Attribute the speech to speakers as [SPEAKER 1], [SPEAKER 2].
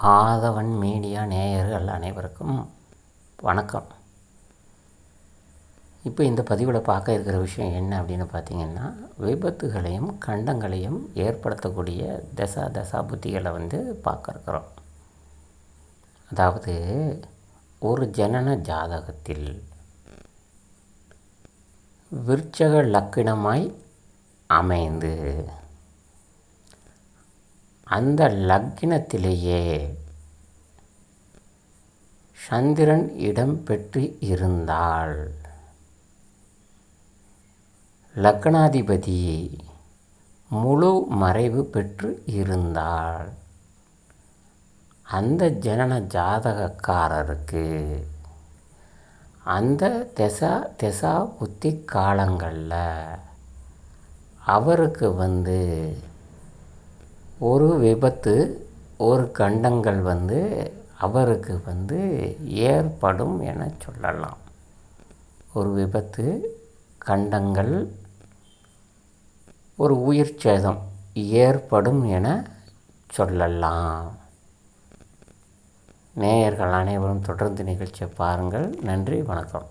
[SPEAKER 1] ஆதவன் media நேயர்கள் அனைவருக்கும் வணக்கம். இப்போ இந்த பதிவில் பார்க்க இருக்கிற விஷயம் என்ன அப்படின்னு பார்த்திங்கன்னா, விபத்துகளையும் கண்டங்களையும் ஏற்படுத்தக்கூடிய தசாபுத்திகளை பார்க்க இருக்கிறோம். அதாவது ஒரு ஜனன ஜாதகத்தில் விருச்சக லக்கினமாய் அமைந்து அந்த லக்கினத்திலேயே சந்திரன் இடம் பெற்று இருந்தால், லக்னாதிபதி முழு மறைவு பெற்று இருந்தால், அந்த ஜனன ஜாதகக்காரருக்கு அந்த திசா புத்தி காலங்களில் அவருக்கு ஒரு விபத்து, ஒரு கண்டங்கள் அவருக்கு ஏற்படும் என சொல்லலாம். ஒரு விபத்து, கண்டங்கள், ஒரு உயிர் சேதம் ஏற்படும் என சொல்லலாம். நேயர்கள் அனைவரும் தொடர்ந்து நிகழ்ச்சியை பாருங்கள். நன்றி, வணக்கம்.